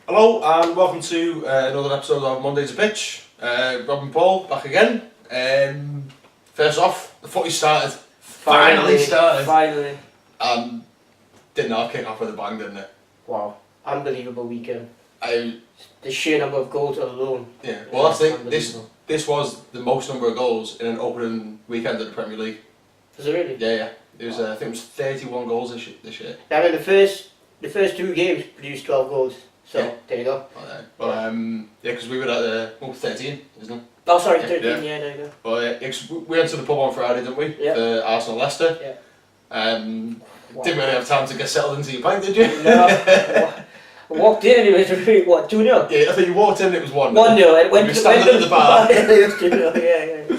Hello and welcome to another episode of Monday's a Pitch. Rob and Paul back again. First off, the footy started. Finally started. Finally. Didn't our kick off with a bang, didn't it? Wow. Unbelievable weekend. The sheer number of goals alone. Yeah. Well, that's it. This was the most number of goals in an opening weekend of the Premier League. Was it really? Yeah. It was. I think it was 31 goals this year. I mean, the first two games produced 12 goals. So there you go. Because we were at 13, isn't it? Oh, sorry, 13. Yeah, there you go. But we went to the pub on Friday, didn't we? Yeah. For Arsenal Leicester. Yeah. Wow. Didn't really have time to get settled into your pint, did you? No. I walked in and it was what, 2-0? Yeah, I think you walked in and it was 1-0. 1-0. It went to standing at the bar. It was 2-0, yeah.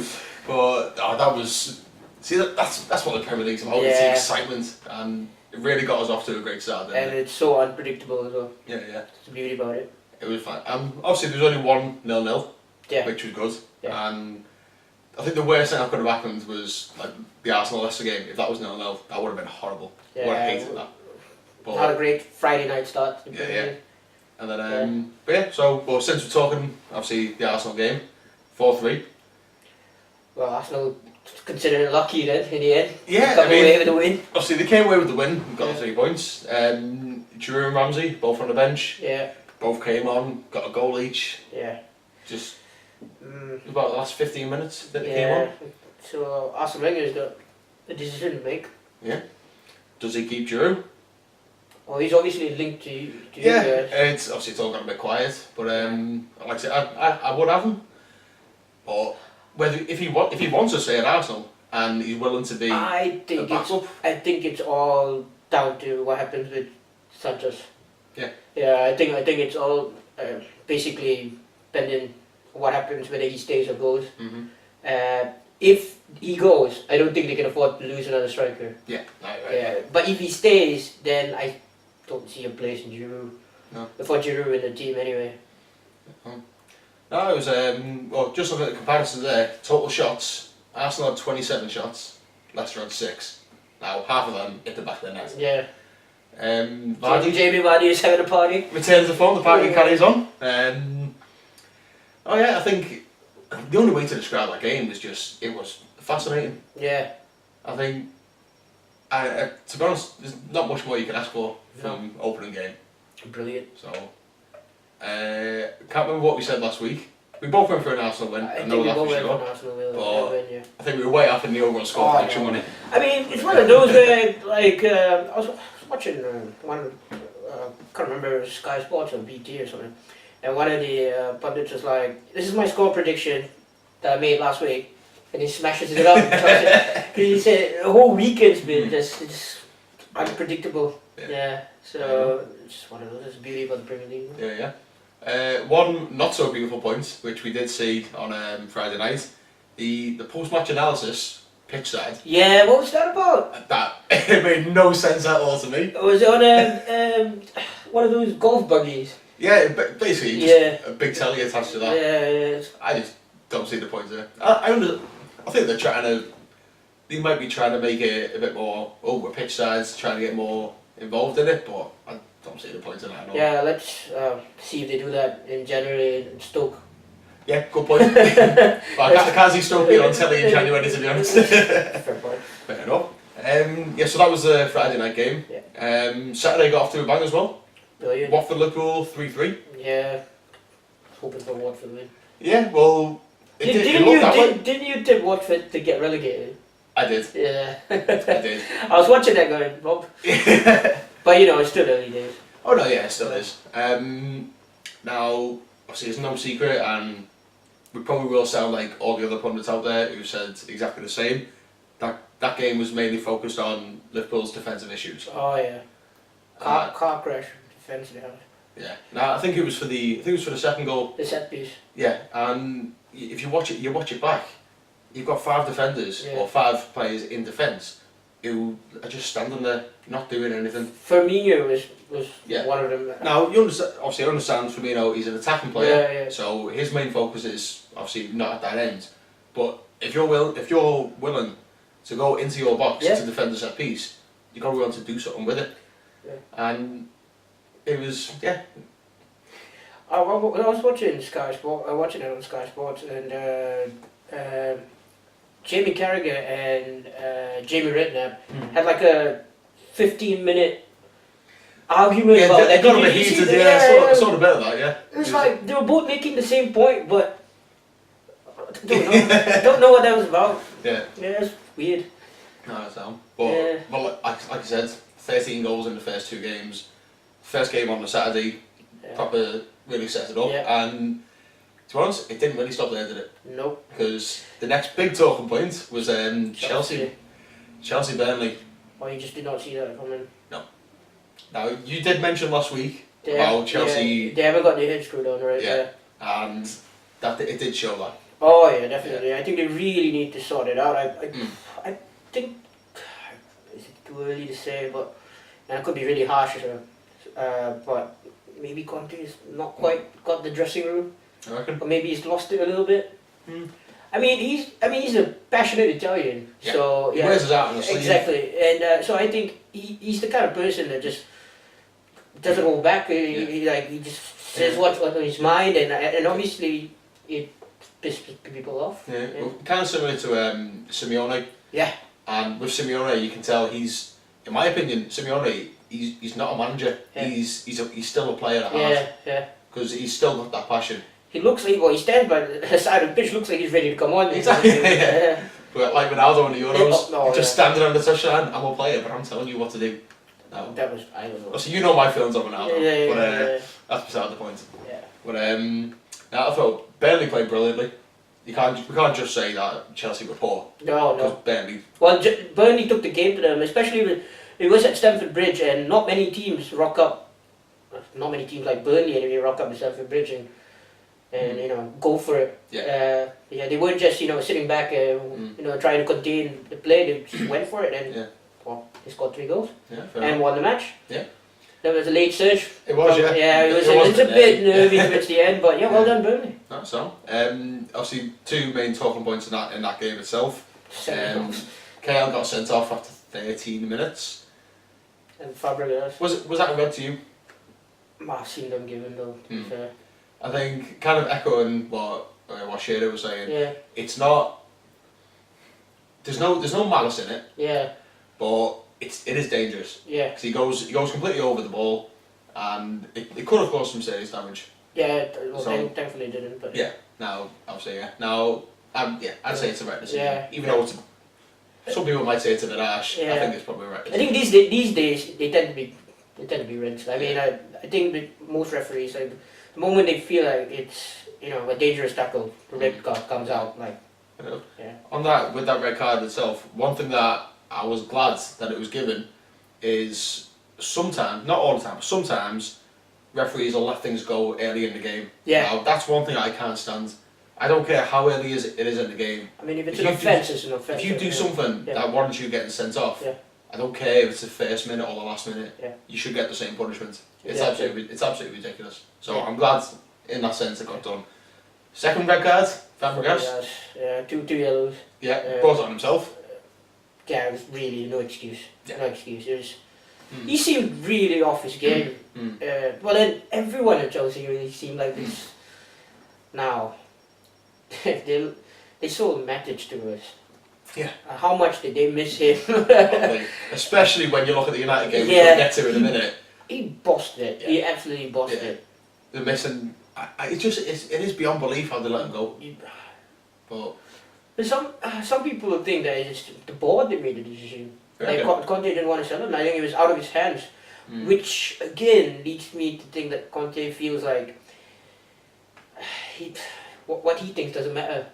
But that was... See, that's what the Premier League's about. It's the excitement. And it really got us off to a great start, didn't it? And it's so unpredictable as well. Yeah. That's the beauty about it. It was fine. Obviously, there was only 1-0, which was good. Yeah. And I think the worst thing that could have happened was like the Arsenal Leicester game. If that was 0-0, that would have been horrible. I would have hated that. But had a great Friday night start to the Premier League. And then, so since we're talking, obviously, the Arsenal game, 4-3. Well, Arsenal considered it lucky then, in the end. Yeah, got away with the win. Obviously, they came away with the win, got the 3 points. Giroud and Ramsey, both on the bench. Yeah. Both came on, got a goal each. Yeah. Just about the last 15 minutes that they came on. So Arsene Wenger's got a decision to make. Yeah. Does he keep Giroud? Well, he's obviously linked to you guys. It's obviously it's all got a bit quiet, but like I said, I would have him. But if he wants to stay at Arsenal and he's willing to be I think it's all down to what happens with Sanchez. Yeah. Yeah, I think it's all basically pending what happens whether he stays or goes. Mm-hmm. If he goes, I don't think they can afford to lose another striker. Yeah. Yeah. But if he stays, then I don't see a place in Giroud. No. For Giroud in the team anyway. No, it was just looking at the comparison there. Total shots. Arsenal had 27 shots. Leicester had 6. Now half of them hit the back of the net. Yeah. Jamie Vardy is having a party. Returns the form. The party carries on. I think the only way to describe that game was just it was fascinating. Yeah. I think, to be honest, there's not much more you can ask for from opening game. Brilliant. So, can't remember what we said last week. We both went for an Arsenal win. I know that for sure. I think we were way off in the overall score prediction, wasn't it? I mean, it's one of those where, like, I was watching one, can't remember, Sky Sports or BT or something, and one of the pundits was like, "This is my score prediction that I made last week," and he smashes it up. He said the whole weekend's been just unpredictable. Yeah. So it's just one of those. It's the beauty about the Premier League. Yeah. One not so beautiful point, which we did see on Friday night, the post-match analysis pitch side. Yeah, what was that about? That it made no sense at all to me. Was it on one of those golf buggies? Yeah, basically just a big telly attached to that. Yeah. I just don't see the point there. I think they might be trying to make it a bit more over pitch sides, trying to get more involved in it, but I don't see the point in that at all. Yeah, let's see if they do that in January in Stoke. Yeah, good point. I can't see Stoke being on telly in January, to be honest. Fair point. Fair enough. So that was the Friday night game. Yeah. Saturday got off to a bang as well. Brilliant. Watford Liverpool 3-3. Yeah. Hoping for Watford win. Yeah, well, didn't you tip Watford to get relegated? I did. Yeah. I did. I was watching that going, Bob. But it's still early days. Oh no, yeah, it still is. Now, obviously, it's no secret, and we probably will sound like all the other pundits out there who said exactly the same. That game was mainly focused on Liverpool's defensive issues. Oh yeah. Car crash defence they had. Yeah. Now I think it was for the second goal. The set piece. Yeah, and if you watch it back, you've got 5 defenders or 5 players in defence who are just standing there, not doing anything. Firmino was one of them. Now you understand Firmino, he's an attacking player, Yeah. so his main focus is obviously not at that end. But if you're willing to go into your box to defend the set piece, you've got to be able to do something with it. Yeah. And it was I was watching Sky Sport, watching it on Sky Sports, and Jamie Carragher and Jamie Redknapp had like a 15-minute argument Yeah, about they like, got a did bit you see heated. the- Yeah, sort of bit of that. Yeah. It was like they were both making the same point, but I don't know. I don't know what that was about. Yeah. Yeah, it's weird. No, that's down. But Yeah. well, like I said, 13 goals in the first 2 games. First game on the Saturday, Yeah. proper really set it up, Yeah. and to be honest, it didn't really stop there, did it? Nope. Because the next big talking point was Chelsea Burnley. Oh, you just did not see that coming. Now you did mention last week They about Chelsea, yeah, they haven't got their head screwed on right. Yeah. and that it did show that. Oh yeah, definitely. I think they really need to sort it out. I think is it too early to say, but and I could be really harsh, but maybe Conte's not quite got the dressing room, I reckon. or maybe he's lost it a little bit. Hmm. I mean, he's a passionate Italian, Yeah. so He yeah, wears his heart on his sleeve. exactly. And so I think he's the kind of person that just doesn't hold back. He just says what's on his mind, and obviously it pisses people off. Yeah, well, kind of similar to Simeone. Yeah. And with Simeone, you can tell he's, in my opinion, Simeone, he's not a manager. Yeah. He's still a player at heart. Yeah. Because he's still got that passion. He looks like, well, he stands by the side of the pitch, looks like he's ready to come on. Exactly, yeah. But like Ronaldo in the Euros, No, just standing on the touchline, I'm a player, but I'm telling you what to do. No. That was, I don't know. So you know my feelings on Ronaldo, Yeah. but that's beside the point. Yeah. But now I thought Burnley played brilliantly. We can't just say that Chelsea were poor. No. Because Burnley, Well, Burnley took the game to them, especially when it was at Stamford Bridge, and not many teams rock up. Not many teams like Burnley anyway rock up to Stamford Bridge and go for it. Yeah. They weren't just sitting back, trying to contain the play. They just went for it, and they scored 3 goals yeah, fair and enough. won the match. Yeah. There was a late surge. It was, yeah. Yeah, it was wasn't a bit nervy towards the end, but well done, Burnley. That's so. Obviously, 2 main talking points in that game itself. 7 goals. Kyle got sent off after 13 minutes. And Fabregas. Was that a red to you? I've seen them given though. To be fair. I think kind of echoing what Shearer was saying. Yeah. It's not. There's no malice in it, Yeah. but it is dangerous Yeah. because he goes completely over the ball, and it could have caused some serious damage. Yeah. Well, So- thankfully it didn't. But Yeah. Now obviously Now I'd say it's a red decision. Yeah. Even though some people might say it's a bit harsh. I Yeah. think it's probably a red I decision. think these days they tend to be reds. I mean, I think that most referees, like, the moment they feel like it's a dangerous tackle, the red card comes out. Like, yeah. On that, with that red card itself, one thing that I was glad that it was given is sometimes, not all the time, but sometimes referees will let things go early in the game. Yeah. Now, that's one thing I can't stand. I don't care how early it is in the game. I mean, if it's If an you offence, it's an offence. If you do something Yeah. that warrants you getting sent off, Yeah. I don't care if it's the first minute or the last minute. Yeah. You should get the same punishment. It's Yeah. absolutely ridiculous. So Yeah. I'm glad in that sense it got done. Second red card, Fabregas. Yeah, two yellows. Yeah, brought it on himself. Yeah, it was really no excuse. Yeah. No excuse. It was. He seemed really off his game. Mm. Well, then everyone at Chelsea really seemed like this. Now, they sold Matic to us. Yeah. How much did they miss him? Probably. Especially when you look at the United game, which Yeah. we'll get to in a minute. He bossed it. Yeah. He absolutely bossed Yeah. it. They're missing. It is beyond belief how they let him go. But But some people would think that it's the board that made the decision. Like okay. Conte didn't want to sell him. I think it was out of his hands. Mm. Which again leads me to think that Conte feels like what he thinks doesn't matter.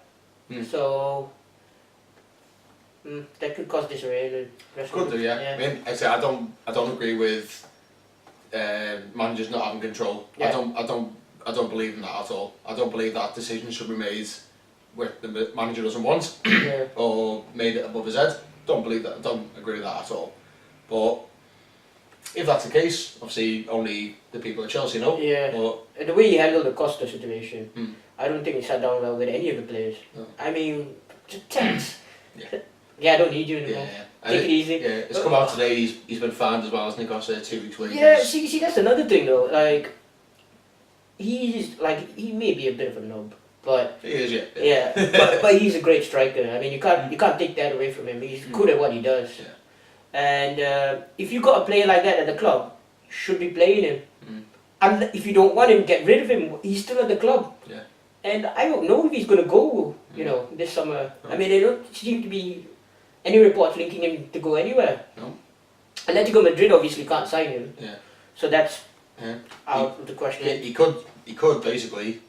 Mm. So that could cause disarray in the rest Could of do, it. yeah. I mean, like I say I don't agree with managers not having control. Yeah. I don't believe in that at all. I don't believe that decision should be made with the manager doesn't want Yeah. or made it above his head. Don't believe that. Don't agree with that at all. But if that's the case, obviously only the people at Chelsea know. Yeah. But And the way he handled the Costa situation, Mm. I don't think he sat down well with any of the players. No. I mean, just tense. Yeah. Yeah, I don't need you yeah, anymore. yeah. Take it easy. Yeah, it's come out today. He's been fined as well as Nick said 2 weeks later. Yeah, see, that's another thing though. Like, he may be a bit of a knob, but He is, yeah. yeah, but he's a great striker. I mean, you can't take that away from him. He's good at what he does. Yeah. And if you got a player like that at the club, you should be playing him. Mm. And if you don't want him, get rid of him. He's still at the club. Yeah. And I don't know if he's going to go, you know, this summer. No. I mean, there don't seem to be any reports linking him to go anywhere. No. Atletico Madrid obviously can't sign him. Yeah. So that's Yeah. out of the question. He could basically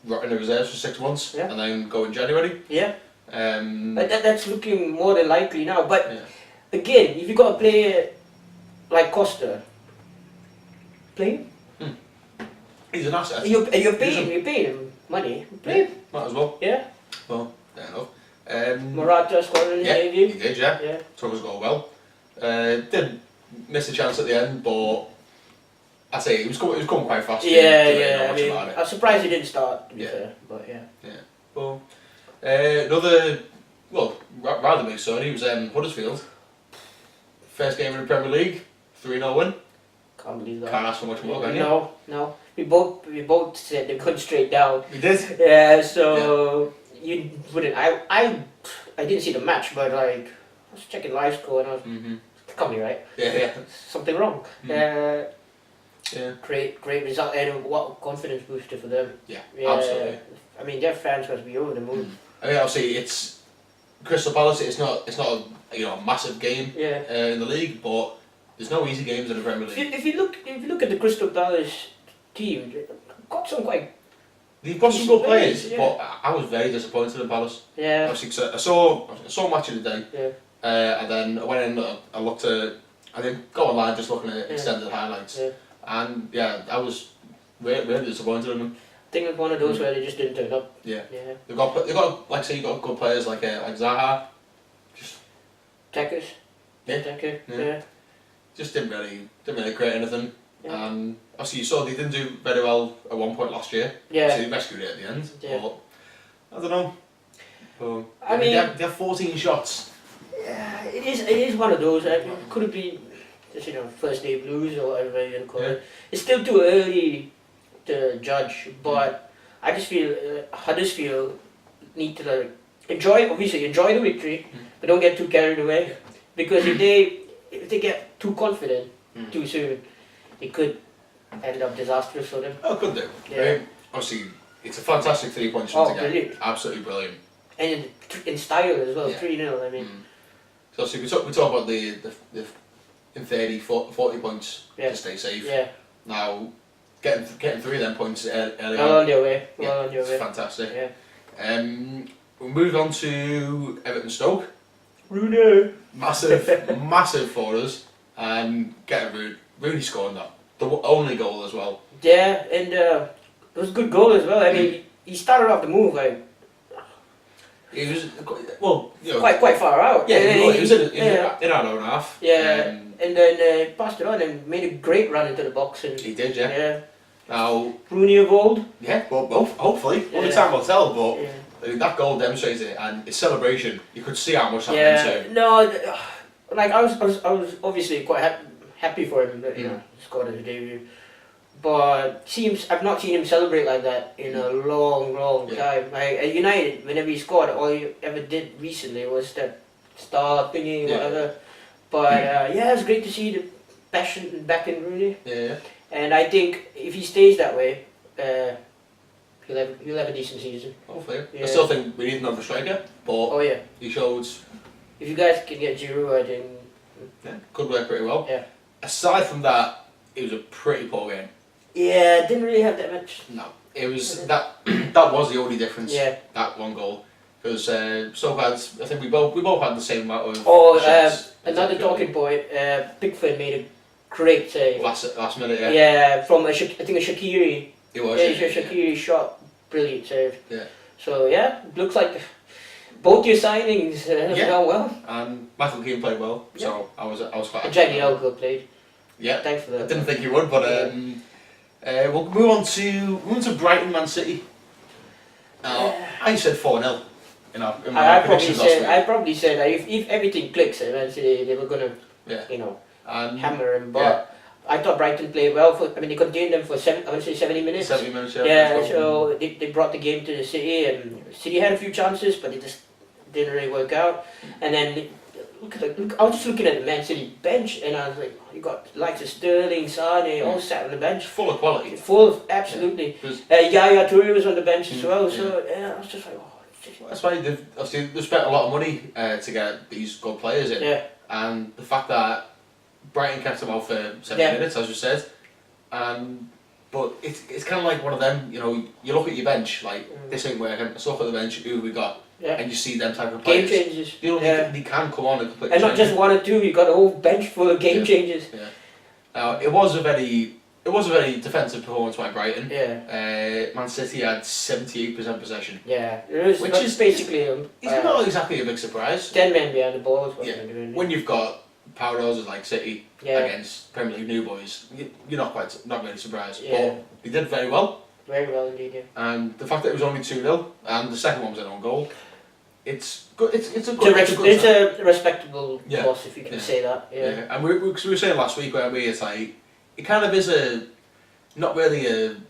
rot in the reserves for 6 months Yeah. and then go in January. Yeah. Um, But that's looking more than likely now. But yeah. again, if you got a player like Costa, play him. He's an asset. You're paying him money. Play Yeah, him. might as well. Yeah. Well, fair enough. Morata scored in the Yeah, debut. he did, yeah. Yeah. Took his goal well. Did miss a chance at the end, but I say it was coming quite fast. Yeah, Didn't really yeah. know I much mean, about it. I'm surprised he didn't start. To be Yeah. fair, but yeah. Well, another, well, rather big story was Huddersfield. First game in the Premier League, 3-0 win. Can't believe that. Can't ask for much more, can you? No. We both said they're going straight down. We did. Yeah. So you wouldn't. I didn't see the match, but like I was checking live score and I was Mm-hmm. can't be right. Yeah. Something wrong. Yeah. Great result and what confidence booster for them. Yeah, absolutely. I mean, their fans must be over the moon. I mean, obviously, it's Crystal Palace. It's not a massive game Yeah. in the league, but there's no easy games in the Premier League. If you look at the Crystal Palace team, they've got some quite They've got some good players, yeah. but I was very disappointed in Palace. yeah. Obviously, 'cause I saw match of the day, Yeah. and then I went in. I looked at. I didn't go online just looking at Yeah. extended highlights, Yeah. and yeah, I was really disappointed in them. I think it's one of those where they just didn't turn up. Yeah. Yeah. They've got like say you got good players like Zaha, Tackers. Yeah. Tacker. Yeah. Yeah. just didn't really create anything. Yeah. And obviously you saw they didn't do very well at one point last year. Yeah. So they rescued it at the end. Yeah. But I don't know. So, I mean- they have 14 shots. Yeah, it is one of those. Could it be just first day blues or whatever you call it? It's still too early to judge, but I just feel Huddersfield need to enjoy the victory, but don't get too carried away. Because if they get too confident too soon, it could end up disastrous for them. Oh, could do. Yeah. I mean, obviously it's a fantastic 3-point shot to get. Brilliant. Absolutely brilliant. And in style as well, Yeah. 3-0. I mean, So obviously we talk about the in 30, 40 points Yeah. to stay safe. yeah, Now getting 3 of them points early well on. on their way. Yeah, Well on their it's way. fantastic. Yeah. We'll move on to Everton Stoke. Rooney. Massive for us. Getting Rooney scoring that. The only goal as well. Yeah, and it was a good goal as well. I mean, he started off the move like He was, well, you know, quite far out. yeah, he was yeah. in our own half. Yeah. And then passed it on and made a great run into the box. And He did, yeah. yeah, Now, Rooney of old. yeah, well, hopefully, only Yeah. time will tell, but Yeah. I mean, that goal demonstrates it, and his celebration, you could see how much happened to Yeah, him. no, like I was obviously quite happy for him that he scored his debut, but I've not seen him celebrate like that in a long Yeah. time. Like at United, whenever he scored, all he ever did recently was that star thingy, Yeah. whatever. But yeah, it's great to see the passion back in Rooney, Yeah. and I think if he stays that way, he'll have a decent season. Hopefully. I Yeah. still think we need another striker, but Oh yeah, he showed if you guys can get Giroud, I think. could work pretty well. Yeah. Aside from that, it was a pretty poor game. Yeah, didn't really have that much. No, it was that was the only difference. Yeah. That one goal, because Stoke had, I think we both had the same amount of. Oh, shots. another talking point. Pickford made a great save. Last minute, yeah. Yeah, from I think a Shaqiri. It was. Yeah, Yeah, Shaqiri shot, brilliant save. Yeah. So yeah, looks like both your signings have Yeah. gone well. And Michael Keane played well, so I was quite. And happy. Jagielka played. Yeah. Thanks for I that. didn't think he would, but we'll move on to Brighton Man City. I said 4-0 in my I predictions last week. probably said that if everything clicks at Man City, they were gonna Yeah. you know And hammer him. But yeah. I thought Brighton played well. They contained them for 70 minutes. 70 minutes, yeah. Yeah, that's all. so they brought the game to the City, and City had a few chances, but it just didn't really work out. And then I was just looking at the Man City bench, and I was like, you got likes of Sterling, Sane, all sat on the bench. Full of quality. Full, absolutely. Yeah. Yaya Toure was on the bench as well, so I was just like, oh. That's why they've spent a lot of money to get these good players in. Yeah. And the fact that Brighton kept them out for 70 minutes, as you said, but it's kind of like one of them, you look at your bench, like, this ain't working, let's look at the bench, who have we got? Yeah. And you see them type of Game players. changes. They can come on and completely And not just one or two, you got a whole bench full of game changes. Yeah. Now, it was a very defensive performance by Brighton. Yeah. Man City had 78% possession. Yeah. Which is basically it's not exactly a big surprise. 10 men behind the ball is what Yeah. they're doing. When you've got powerhouses like City Yeah. against Premier League new boys, you're not really surprised. Yeah. But they did very well. Very well indeed, yeah. And the fact that it was only 2-0 and the second one was an own goal, it's good. It's a good. It's a respectable Yeah. loss, if you can say that. Yeah. And we were saying last week, weren't we? It's like it kind of is not really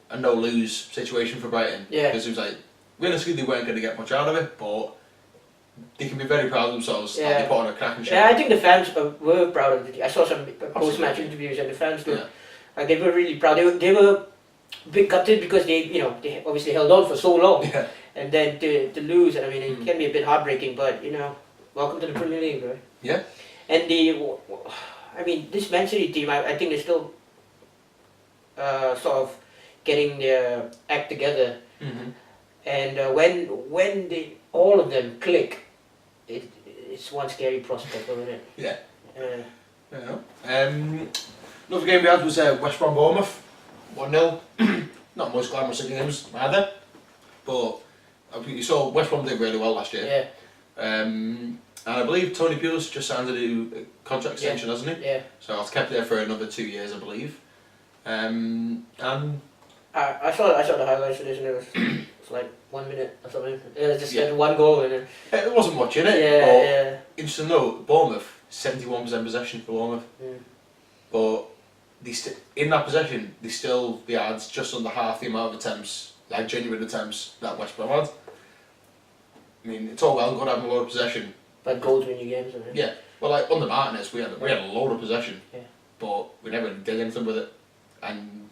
a no lose situation for Brighton. Yeah. Because it was like realistically they weren't going to get much out of it, but they can be very proud of themselves that they put on a cracking show. Yeah, I think the fans were proud of it. I saw some post-match interviews, and the fans were like, they were really proud. They were a bit gutted because they obviously held on for so long, Yeah. and then to lose. And I mean, it can be a bit heartbreaking, but welcome to the Premier League, right? Yeah. And this Man City team, I think they're still sort of getting their act together. Mm-hmm. And when all of them click, it's one scary prospect, isn't it? Yeah. Another game we had was West Brom Bournemouth, 1-0. Not most glamorous of games either, but you saw West Brom did really well last year. Yeah. And I believe Tony Pulis just signed a new contract extension, hasn't he? Yeah. So it's kept there for another 2 years, I believe. And I saw the highlights of this, and it was like 1 minute or something. It just had one goal in it. There wasn't much in it. Yeah, but yeah. interesting though, Bournemouth 71% possession for Bournemouth, but in that possession they had just under half the amount of attempts, like genuine attempts, that West Brom had. I mean, it's all well and good having a lot of possession. But goals win you games, isn't it? Yeah. Well, like under Martinez, we had a load of possession, but we never did anything with it. And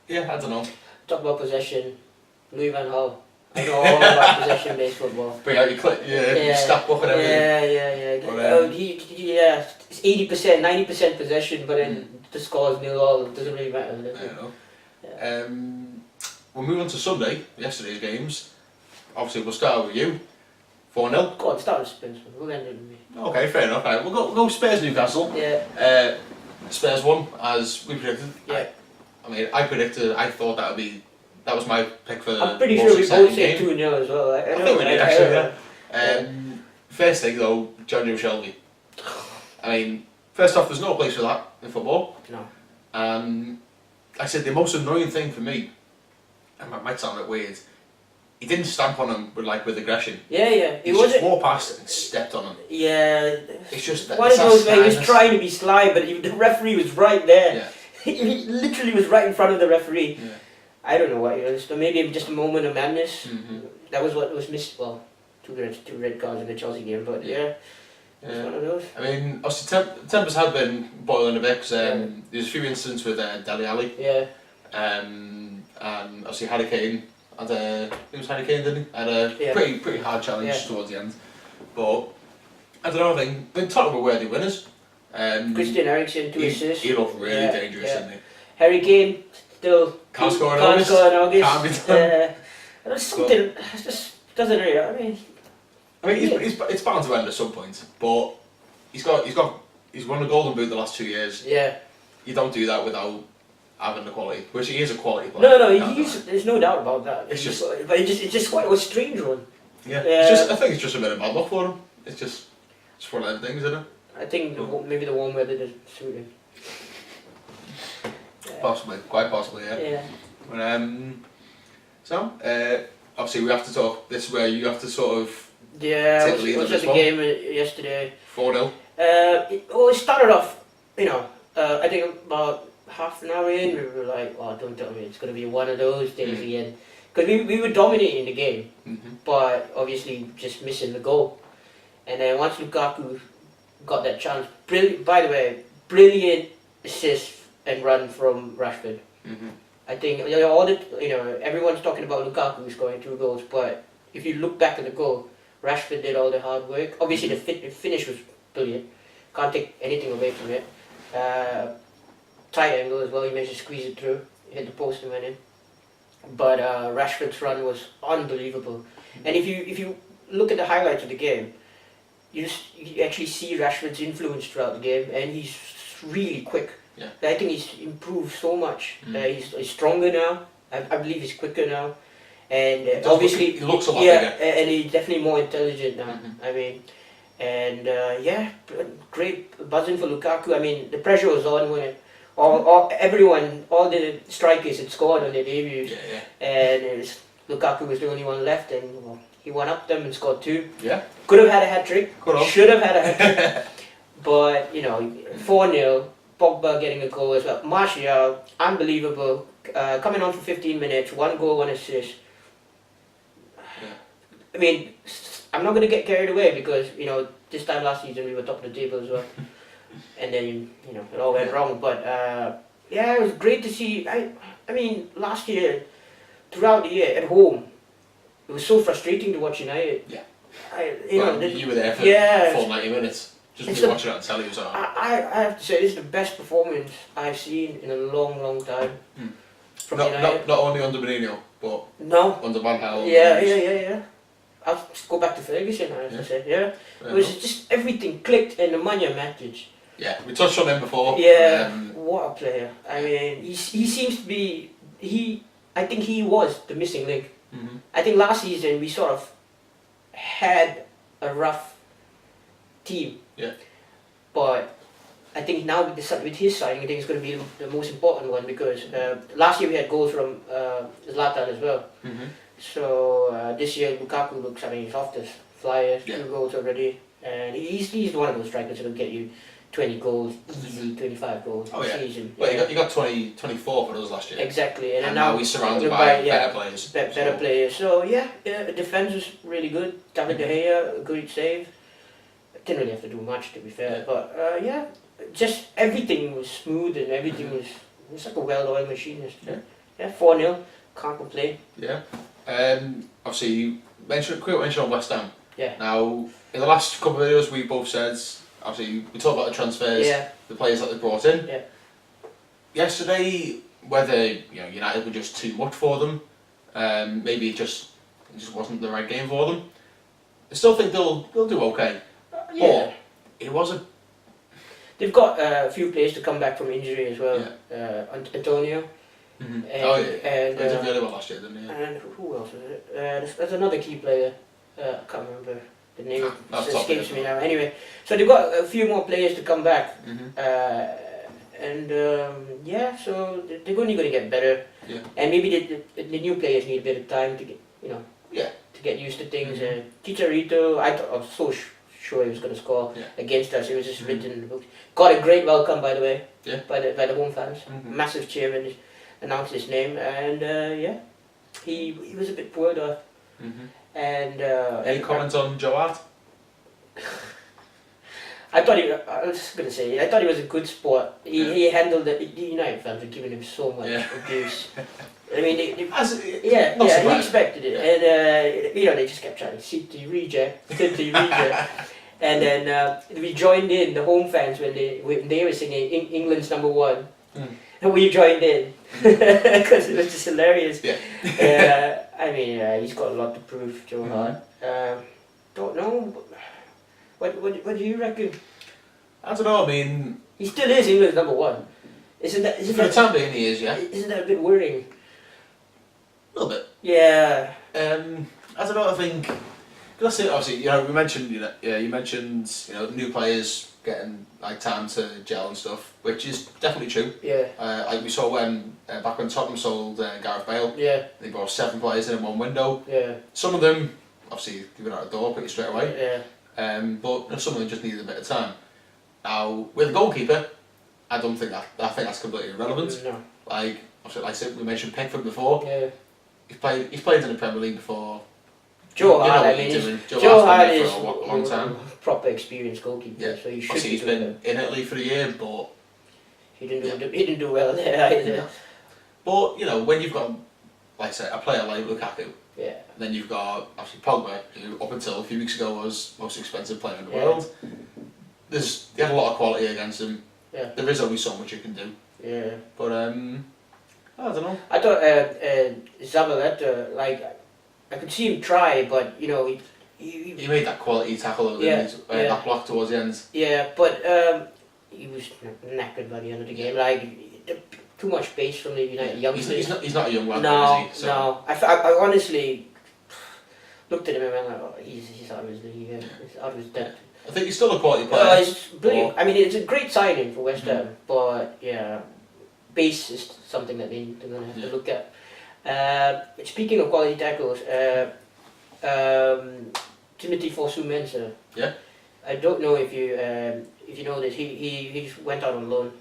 yeah, I don't know. Talk about possession, Louis van Gaal. I know all about possession-based football. Bring out your clip, your stat book and everything. Yeah. It's 80%, 90% possession, but then the score is 0-0. It doesn't really matter. I know. Yeah. We'll move on to Sunday, yesterday's games. Obviously, we'll start with you. 4-0. Go on, start with Spurs. We'll end it with me. Okay, fair enough. Right, we'll go Spurs Newcastle. Yeah. Spurs won as we predicted. Yeah. I thought that was my pick for the I'm pretty most sure we exciting both said game. 2-0 as well. I think we did actually, yeah. First thing though, John Joe Shelby. I mean, first off, there's no place for that in football. No. I said the most annoying thing for me, and it might sound a bit weird, he didn't stamp on him with aggression. Yeah. He just walked past and stepped on him. Yeah. It's just one of those where he was trying to be sly, but the referee was right there. Yeah. He literally was right in front of the referee. Yeah. I don't know what it was. Maybe just a moment of madness. Mm-hmm. That was what was missed. Well, two red cards in the Chelsea game, but yeah. It's one of those. I mean, obviously tempers have been boiling a bit because there's a few incidents with Dele Alli. Yeah. And obviously Harry Kane had it was Harry Kane, didn't he? Had a pretty hard challenge towards the end. But I don't know. I think Tottenham were worthy winners. Christian Eriksen 2 assists. He looked really dangerous, didn't he? Harry Kane still Can't score in August. Can't be done. There's something. It just doesn't really. I mean, it's bound to end at some point. But he's won a Golden Boot the last 2 years. Yeah. You don't do that without having the quality, which he is a quality player. No, there's no doubt about that. It's just quite a strange one. Yeah. I think it's just a bit of bad luck for him. It's one of them things, isn't it? I think maybe the warm weather doesn't suit him. Possibly, quite possibly, yeah. But, so, obviously we have to talk. This is where you have to sort of take the lead I on was this at the one. game yesterday. 4-0. It started off, I think about half an hour in, we were like, "Oh, don't tell me it's going to be one of those days again," because we were dominating the game, but obviously just missing the goal. And then once Lukaku got that chance, by the way, brilliant assist and run from Rashford. I think everyone's talking about Lukaku scoring 2 goals, but if you look back at the goal, Rashford did all the hard work. Obviously, the finish was brilliant. Can't take anything away from it. Tight angle as well. He managed to squeeze it through, hit the post and went in. But Rashford's run was unbelievable. And if you look at the highlights of the game, you actually see Rashford's influence throughout the game, and he's really quick. Yeah. I think he's improved so much. He's stronger now. I believe he's quicker now, and obviously he looks a lot yeah, bigger. and he's definitely more intelligent now. I mean, and great buzzing for Lukaku. I mean, the pressure was on when all the strikers had scored on their debuts, and Lukaku was the only one left, and he won up them and scored 2. Yeah. Could have had a hat trick. Should have had a hat trick. But 4-0. Pogba getting a goal as well. Martial, unbelievable. Coming on for 15 minutes, 1 goal, 1 assist. I mean, I'm not going to get carried away because, this time last season we were top of the table as well. And then, it all went wrong. But, it was great to see. I mean, last year, throughout the year, at home, it was so frustrating to watch United. Yeah. You were there for full 90 minutes. Just watching it on telly. I have to say, this is the best performance I've seen in a long, long time. Not only under Mourinho, but under Van Gaal. Yeah. I'll just go back to Ferguson, I have to say. Yeah. It was just everything clicked in the Nemanja Matic. Yeah, we touched on him before. Yeah, what a player. I mean, he seems to be... I think he was the missing link. I think last season we sort of had a rough team. Yeah. But I think now with his signing, I think it's going to be the most important one because last year we had goals from Zlatan as well. So this year Lukaku looks, he's off the flyers, 2 goals already. And he's one of those strikers who will get you 20 goals, easily 25 goals a season. Well, you got 24 for us last year. Exactly. And now he's surrounded by better players. Better players. So the defence was really good. David De Gea, a good save. Didn't really have to do much, to be fair. But just everything was smooth and everything was like a well-oiled machine. 4-0. Can't complain. Yeah. Obviously, you quick mention on West Ham. Yeah. Now, in the last couple of videos, we both said, obviously, we talked about the transfers, the players that they brought in. Yeah. Yesterday, whether United were just too much for them, maybe it just wasn't the right game for them. I still think they'll do okay. But it was They've got a few players to come back from injury as well. Antonio. And, and he did really well last year, didn't he? And who else is it? There's another key player. I can't remember the name. It escapes me now. Anyway, so they've got a few more players to come back. So they're only going to get better. Yeah. And maybe the new players need a bit of time to get to get used to things. Chicharito, I was so sure he was going to score against us. It was just written in the books. Got a great welcome, by the way, by the home fans. Massive cheer when they announced his name, and he was a bit poor though. And any comments on Joe Hart? I thought I was going to say, I thought he was a good sport. He handled it. The United fans were giving him so much abuse. I mean, he expected it, and they just kept trying City reject, and then we joined in the home fans when they were singing England's number 1, and we joined in because it was just hilarious. I mean, he's got a lot to prove, Joe Hart. Don't know. What do you reckon? I don't know. I mean, he still is England's number 1. Isn't that for the time being he is? Yeah. Isn't that a bit worrying? A little bit. Yeah. I don't know. I think. Let's say obviously we mentioned you mentioned new players getting time to gel and stuff, which is definitely true. Yeah. Like we saw when back when Tottenham sold Gareth Bale. Yeah. They brought 7 players in one window. Yeah. Some of them obviously they went out the door pretty straight away. Yeah. But some of them just needed a bit of time. Now with the goalkeeper, I don't think that. I think that's completely irrelevant. No. Like obviously, like I said, we mentioned Pickford before. Yeah. He's played in the Premier League before. Joe You know Hart, what I mean, he's doing. Joe Hart's Hart been is there for a long time. proper experienced goalkeeper, Yeah. so you should Obviously, be he's doing been in Italy for a year, but He didn't do well there either. Yeah. But you know, when you've got, like I say, a player like Lukaku, Yeah. then you've got obviously Pogba, who up until a few weeks ago was most expensive player in the Yeah. world. He had a lot of quality against him. Yeah. There is only so much you can do. Yeah. But I don't know. I thought Zabaleta, like, I could see him try, but you know, He made that quality tackle though, Yeah, didn't he? yeah. That block towards the end. yeah, but he was knackered by the end of the game. Like, too much pace from the United youngsters. He's not a young lad, No, is he? So, no. I honestly looked at him and went like, oh, he's out of his league. He's out of his depth. I think he's still a quality player. Well, it's brilliant. But- I mean, it's a great signing for West Ham, but yeah, base is something that they're going to have to look at. Speaking of quality tackles, Timothy Fosu-Mensah. Yeah. I don't know if you know this. He just went out on loan.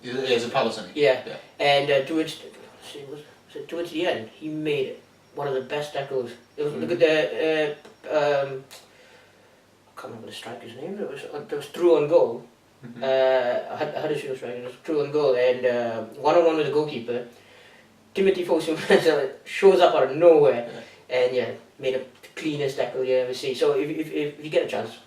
He's a Palace, isn't he? Yeah. Yeah. And towards the end, he made one of the best tackles. It was look at the I can't remember the striker's name. It was through on goal. Mhm. Huddersfield striker. It was through on goal and one-on-one with the goalkeeper. Timothy Fosu-Mensah shows up out of nowhere and made a cleanest tackle you ever see. So if you get a chance,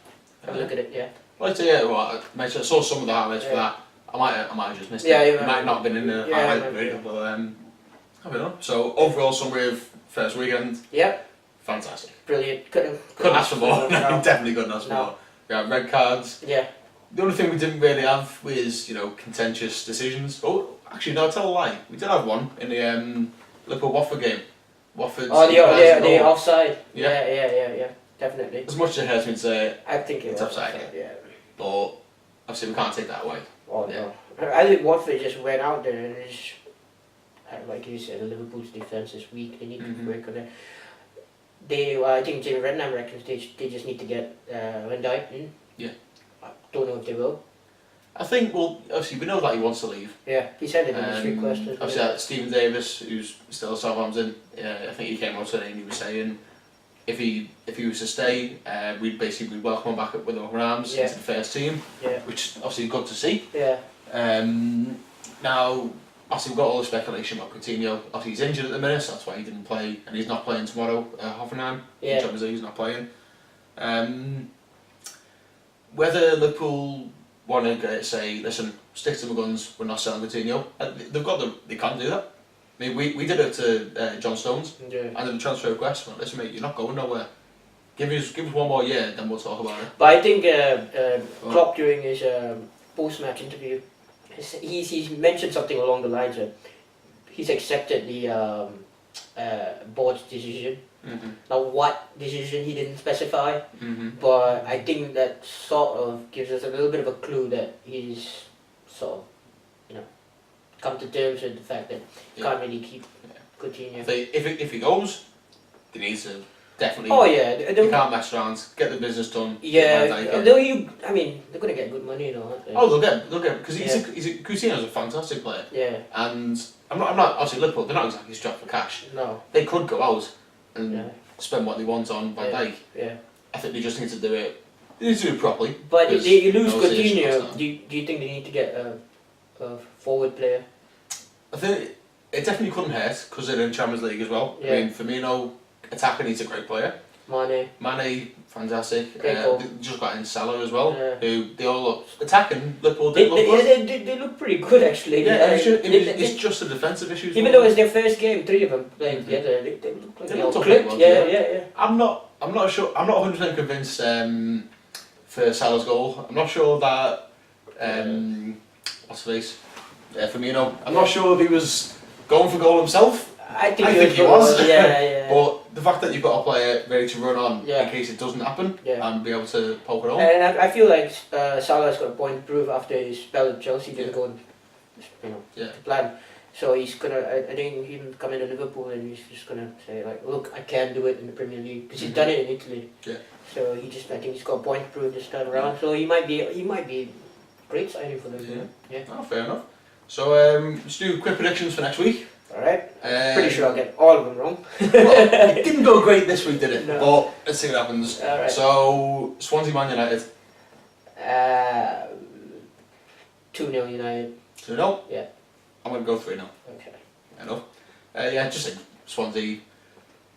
have a look at it. Yeah. Well, I tell you what, I saw some of the highlights for that. I might have just missed Yeah, it. you It might not have been in the Yeah, highlight maybe. video, but I don't know. So overall summary of first weekend, Yeah. fantastic. Brilliant. Couldn't ask for more. No. Definitely couldn't ask for No. more. Yeah, red cards. Yeah. The only thing we didn't really have was, contentious decisions. Oh, actually, no, I tell a lie. We did have one in the Liverpool-Watford game. Watford. Oh, the offside. Yeah. Yeah. Definitely. As much as it hurts me to say, I think it It's was offside. Yeah. but obviously we can't take that away. Oh Yeah. no. I think Watford just went out there and just, like you said, Liverpool's defense is weak. They need to Mhm. work on it. I think Jamie Redknapp reckons they just need to get Van Dijk in. Yeah. I don't know if they will. I think, well, obviously we know that he wants to leave. Yeah, he said it in his request. as well. Obviously, Stephen Davis, who's still at Southampton, I think he came out today and he was saying if he was to stay, we'd welcome him back with open arms Yeah. into the first team, Yeah. which obviously good to see. Yeah. Now, obviously we've got all the speculation about Coutinho. Obviously he's injured at the minute, so that's why he didn't play, and he's not playing tomorrow. Hoffenheim, Yeah. Champions League, he's not playing. Whether Liverpool want to say, listen, stick to my guns, we're not selling Coutinho. They can't do that. I mean, we did it to John Stones, Yeah. and then the transfer request went, listen mate, you're not going nowhere. Give us one more year, then we'll talk about it. But I think Klopp during his post-match interview, he's mentioned something along the lines of he's accepted the board's decision. Mm-hmm. Now what decision he didn't specify, Mm-hmm. but I think that sort of gives us a little bit of a clue that he's sort of, come to terms with the fact that he can't really keep Coutinho. If he goes, they need to definitely. Oh yeah, You can't mess around. Get the business done. yeah. Get Van Dijk in. They're gonna get good money, aren't they? Oh, they'll get because Coutinho's a fantastic player, Yeah. and I'm not obviously Liverpool. They're not exactly strapped for cash. No. They could go out and Yeah. spend what they want on Van Dijk. Yeah. I think they just need to do it. They need to do it properly. But if Because they lose no decision Coutinho, costs do you think they need to get a forward player? I think it definitely couldn't hurt because they're in Champions League as well. Yeah. I mean, Firmino, attacker, needs a great player. Mane. Mane, fantastic. Great goal. They just got in Salah as well. Yeah. Who they all look attacking. Liverpool They, did look good. they look pretty good actually. Yeah, They- it's just a defensive issue. even though it's their first game, 3 of them playing together, they look like They they looked all up clicked. well, Yeah, yeah. yeah. I'm not sure. I'm not 100% convinced for Salah's goal. I'm not sure that what's his face, Firmino. I'm not sure if he was going for goal himself. I think I think he good. was. Yeah. But the fact that you've got a player ready to run on Yeah. in case it doesn't happen Yeah. and be able to poke it on. And I feel like Salah's got a point to prove after his spell at Chelsea didn't go, Yeah. to plan. So he's gonna. I think him coming to Liverpool and he's just gonna say like, look, I can do it in the Premier League because he's done it in Italy. Yeah. So I think he's got a point to prove this time around. So he might be great signing for them. Yeah. Oh, fair enough. So let's do quick predictions for next week. Alright. Pretty sure I'll get all of them wrong. Well, it didn't go great this week, did it? No. But let's see what happens. Alright. So Swansea Man United. 2-0 United. 2-0? Yeah. I'm going to go 3-0. Okay. Enough. Yeah, just think Swansea.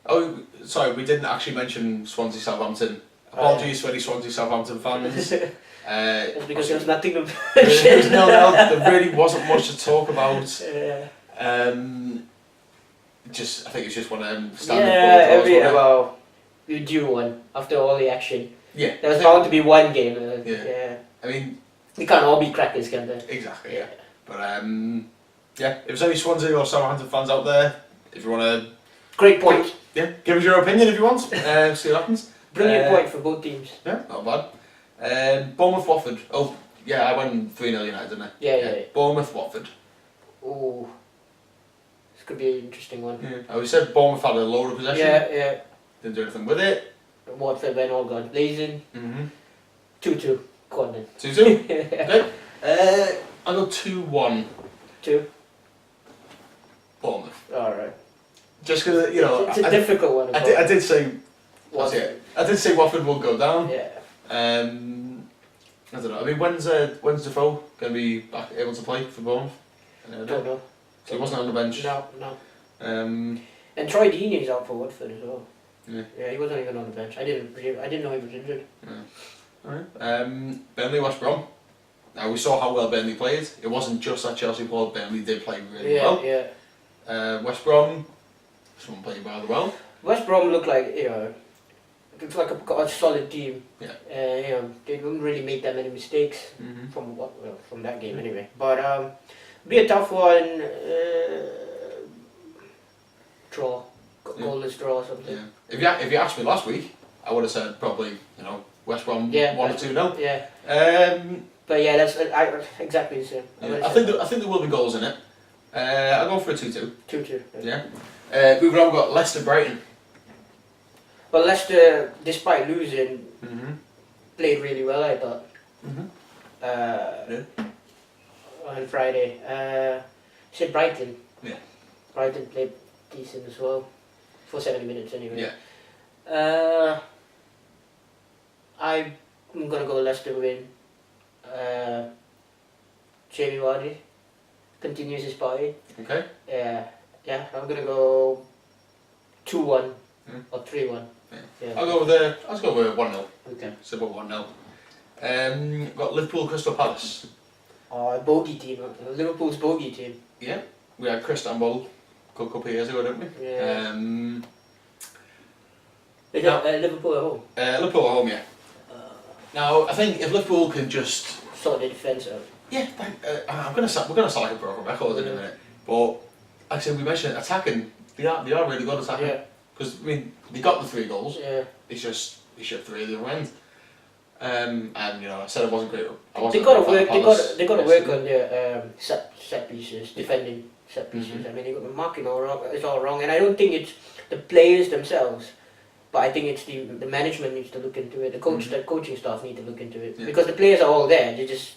Oh, sorry, we didn't actually mention Swansea Southampton. Apologies for any Swansea Southampton fans. It's because there was nothing to It was 0-0. There really wasn't much to talk about. I think it's just one of them standard bullet draws, well, you drew one after all the action. Yeah. There was bound to be one game. Yeah. I mean, they can't all be crackers, can they? exactly. Yeah. But yeah, if there's any Swansea or Southampton fans out there, if you want to, Great point. give us your opinion if you want. See what happens. Brilliant point for both teams. Yeah, not bad. Bournemouth Watford. Oh, yeah, I went 3-0 United, didn't I? Yeah. Bournemouth Watford. Oh, this could be an interesting one. Yeah. We said Bournemouth had a load of possession. Yeah. Didn't do anything with it. Watford went all gone blazing. 2-2. Go on then. 2-2. Okay. I'll go 2-1. 2. Bournemouth. Alright. Just because It's a difficult one. I did say. Watford. I did say Watford will go down. Yeah. I don't know. I mean, when's Defoe going to be back able to play for Bournemouth? Don't know. So he wasn't on the bench. No. And Troy Deeney's out for Watford as well. Yeah, he wasn't even on the bench. I didn't know he was injured. Alright. Burnley West Brom. Now we saw how well Burnley played. It wasn't just that Chelsea played. Burnley did play really well. Yeah. West Brom. Someone played rather well. West Brom looked like it's like a solid team. Yeah. They didn't really make that many mistakes from that game anyway. But be a tough one. Draw, goalless draw or something. Yeah. If you asked me last week, I would have said probably West Brom 1 or 2-0. Yeah. But yeah, that's exactly the same. I think there will be goals in it. I'll go for a 2-2. 2-2. Yeah. Moving on, we've got Leicester Brighton. Well, Leicester, despite losing, Mm-hmm. played really well, I thought. Mm-hmm. On Friday. Said Brighton. Yeah. Brighton played decent as well. For 70 minutes anyway. Yeah. I'm gonna go Leicester win. Jamie Vardy continues his party. Okay. Yeah, I'm gonna go 2-1 Mm. or 3-1. Yeah. I'll go with 1-0. Okay. So about 1-0. Got Liverpool Crystal Palace. A bogey team, Liverpool's bogey team. Yeah. We had Istanbul a couple of years ago, didn't we? Yeah. Is No. it Liverpool at home? Liverpool at home, yeah. Now I think if Liverpool can just Sort the defence out. we're gonna sound like a broken record in a minute, but like I said, we mentioned attacking. They are really good attacking. Yeah. Because I mean, they got the 3 goals. Yeah. It's just they shot 3 at the other end. And I said it wasn't great. They got to work on their set pieces, defending set pieces. Mhm. I mean, they got the marking all wrong. It's all wrong, and I don't think it's the players themselves, but I think it's the management needs to look into it. The coaching staff need to look into it, Yeah. because the players are all there. They're just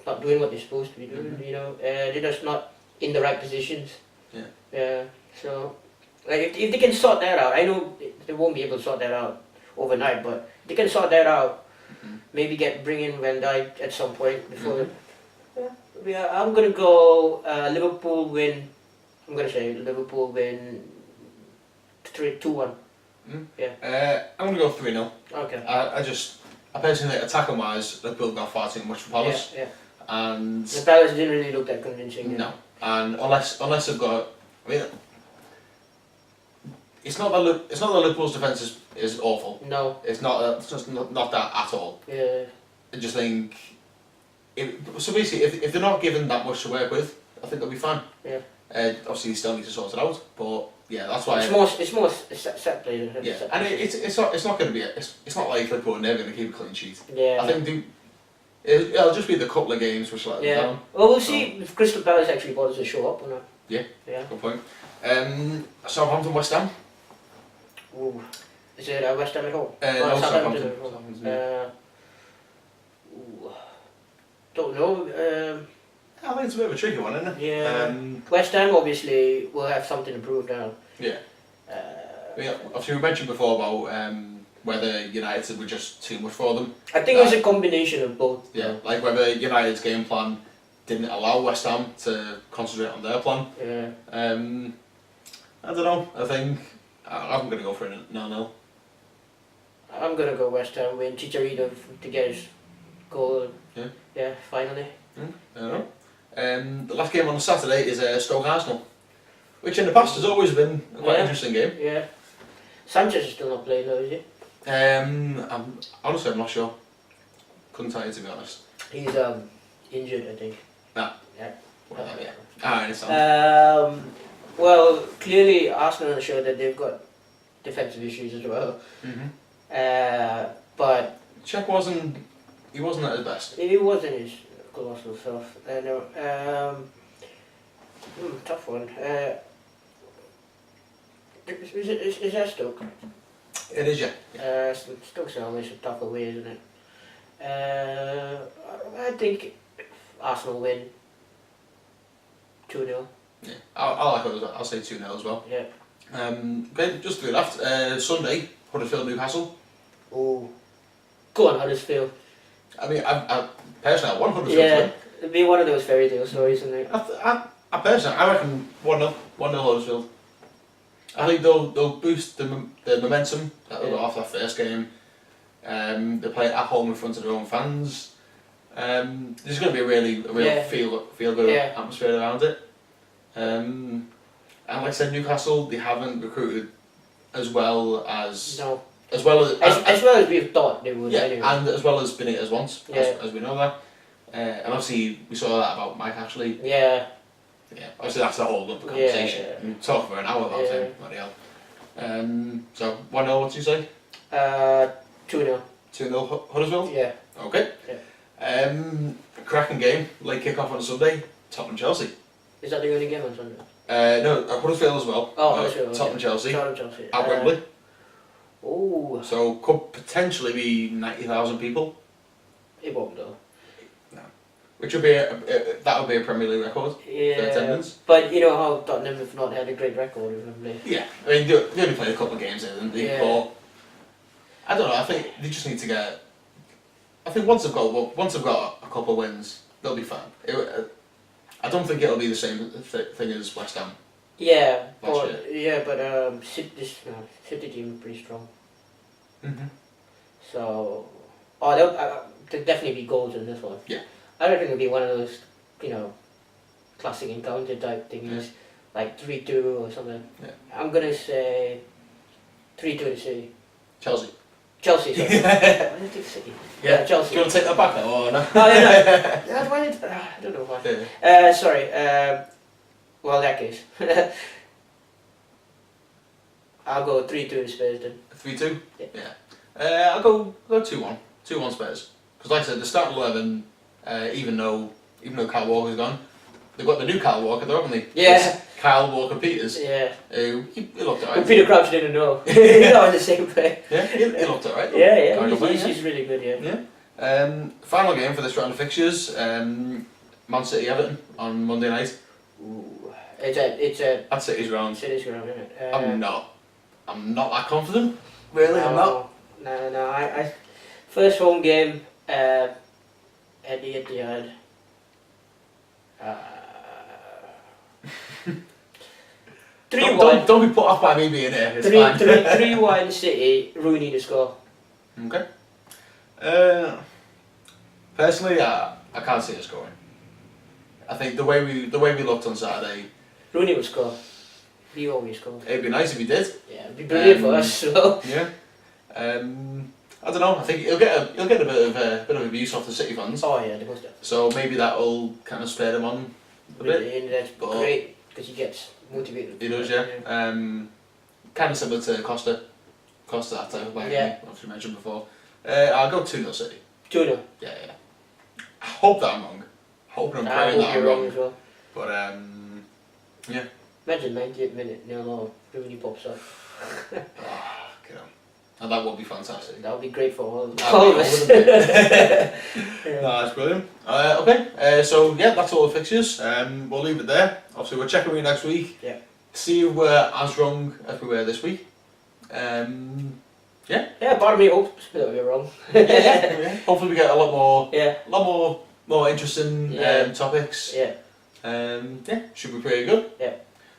not doing what they're supposed to be doing. They're just not in the right positions. Yeah. So, like if they can sort that out, I know they won't be able to sort that out overnight, but they can sort that out. Maybe bring in Van Dijk at some point before. Yeah, I'm gonna go Liverpool win. I'm gonna say Liverpool win 2-1. I'm gonna go 3-0. Okay. I personally think attacking wise, Liverpool got far too much for Palace. Yeah. And The Palace didn't really look that convincing. no. And unless they've got, I mean, it's not that Liverpool's defence is awful. No. It's not. It's just not that at all. Yeah. I just think. So basically, if they're not given that much to work with, I think they'll be fine. Yeah. Obviously, you still need to sort it out, but yeah, that's why. It's more set play. Yeah, and it's not going to be. It's not like Liverpool are never going to keep a clean sheet. Yeah. I think it'll just be the couple of games which let them down. Well, we'll see if Crystal Palace actually bothers to show up or not. Yeah. Yeah. Good point. Southampton West Ham. Ooh. Is it West Ham at home? No, Southampton at home. Southampton. don't know. I think it's a bit of a tricky one, isn't it? Yeah. West Ham obviously will have something to prove now. Yeah. Obviously, we mentioned before about whether United were just too much for them. I think it was a combination of both. Yeah, like whether United's game plan didn't allow West Ham to concentrate on their plan. Yeah. I don't know. I think I'm going to go for a 0-0. I'm gonna go West Ham win. Chicharito to get his goal. Yeah. Yeah. Finally. I don't know. The last game on Saturday is Stoke Arsenal, which in the past has always been a quite interesting game. Yeah. Sanchez is still not playing though, is he? Honestly, I'm not sure. Couldn't tell you, to be honest. He's injured, I think. Ah. Yeah. Well, yeah. I understand. Well, clearly Arsenal showed that they've got defensive issues as well. But Czech wasn't at his best. he wasn't his colossal self. No. Tough one. Is that Stoke? It is, yeah. Stoke's always a tough away, isn't it? I think Arsenal win 2-0. Yeah. I like it. I'll say 2-0 as well. Yeah. Okay, just to the left. Sunday, Huddersfield Newcastle. Oh, go on Huddersfield. I mean, I personally I want Huddersfield to Yeah, win. it'd be one of those fairy tale stories, isn't it? I personally, I reckon 1-0 Huddersfield. I think they'll boost the momentum that they got off that first game. They play at home in front of their own fans. There's going to be a real feel good atmosphere around it. And like I said, Newcastle, they haven't recruited as well as as well as we've thought they would. Yeah, anyway. and as well as Benitez wants, Yeah. as we know that. And obviously we saw that about Mike Ashley. Yeah. Yeah, obviously that's a whole other conversation. Yeah. We can talk for an hour about him, bloody hell. So 1-0, what do you say? 2-0. 2-0 Huddersfield? Yeah. Okay. Yeah. Cracking game, late kick-off on Sunday, Tottenham Chelsea. Is that the only game on Sunday? No, Huddersfield as well. Oh, Huddersfield. Tottenham Chelsea. Tottenham Chelsea. At Wembley. Oh. So could potentially be 90,000 people. It won't though. Which would be that would be a Premier League record for attendance. But you know how Tottenham have not had a great record with Wembley. Yeah, I mean they only played a couple of games there, didn't they? Yeah. But I don't know. I think they just need to get. I think once they've got a couple of wins, they'll be fine. I don't think it'll be the same thing as West Ham. Yeah, Last but City team is pretty strong. So, there'll definitely be goals in this one. Yeah. I reckon it'll be one of those, classic encounter type things, like 3-2 or something. Yeah. I'm gonna say 3-2 to City. Chelsea. Chelsea, sorry. Why did I take City? Yeah, Chelsea. Do you want to take that back now or no? No. I don't know why. Yeah. Sorry. Well, in that case, I'll go 3-2 to Spurs then. 3-2. Yeah. I'll go 2-1. 2-1 Spurs. Because like I said, the starting 11, even though Kyle Walker's gone, they've got the new Kyle Walker there, haven't they? Yeah. It's Kyle Walker Peters. Yeah. He looked alright. But Peter Crouch didn't know. He's not in the same play. Yeah, he looked alright. Yeah. He's really good. Yeah. Final game for this round of fixtures, Man City Everton on Monday night. Ooh. It's a That's City's round. City's ground, isn't it? I'm not that confident. Really, I'm not. No. I first home game at the Etihad. 3-1. Don't be put off by me being here. It's fine. 3-1 City. Rooney to score. Okay. Personally, I can't see it scoring. I think the way we looked on Saturday. Rooney would score. He always scores. It'd be nice if he did. Yeah, it'd be brilliant for us. So. Yeah. I don't know. I think he'll get a bit of abuse off the City fans. Oh yeah, they must have. So maybe that'll kind of spur them on a bit. Really, and that's great because he gets motivated. He does, yeah. Kind of similar to Costa that type of player. Yeah. As you mentioned before. I'll go 2-0 City. 2-0. Yeah. I hope that I'm wrong. Hoping I'm praying that I'm wrong. As well. But yeah. Imagine 98 minute 0-0. Rooney pops up. You know. And that would be fantastic. That would be great for all That'd of be us. all No, that's brilliant. Okay, so yeah, that's all the fixtures. We'll leave it there. Obviously, we'll check with you next week. Yeah. See if we're as wrong as we were this week. Yeah, part of me hopes that we're wrong. Yeah. Hopefully, we get a lot Yeah, more interesting Yeah. topics. yeah. Yeah, should be pretty good. Yeah.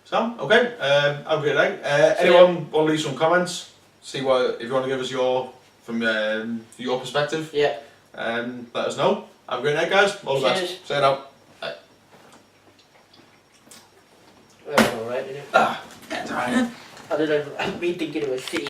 So, okay, have a great night. Anyone want to leave some comments? See what if you want to give us from your perspective. Yeah. Let us know. Have a great night, guys. All the Cheers. best. Say it out. That's alright, isn't it? It's alright. Other than me thinking it was shitty.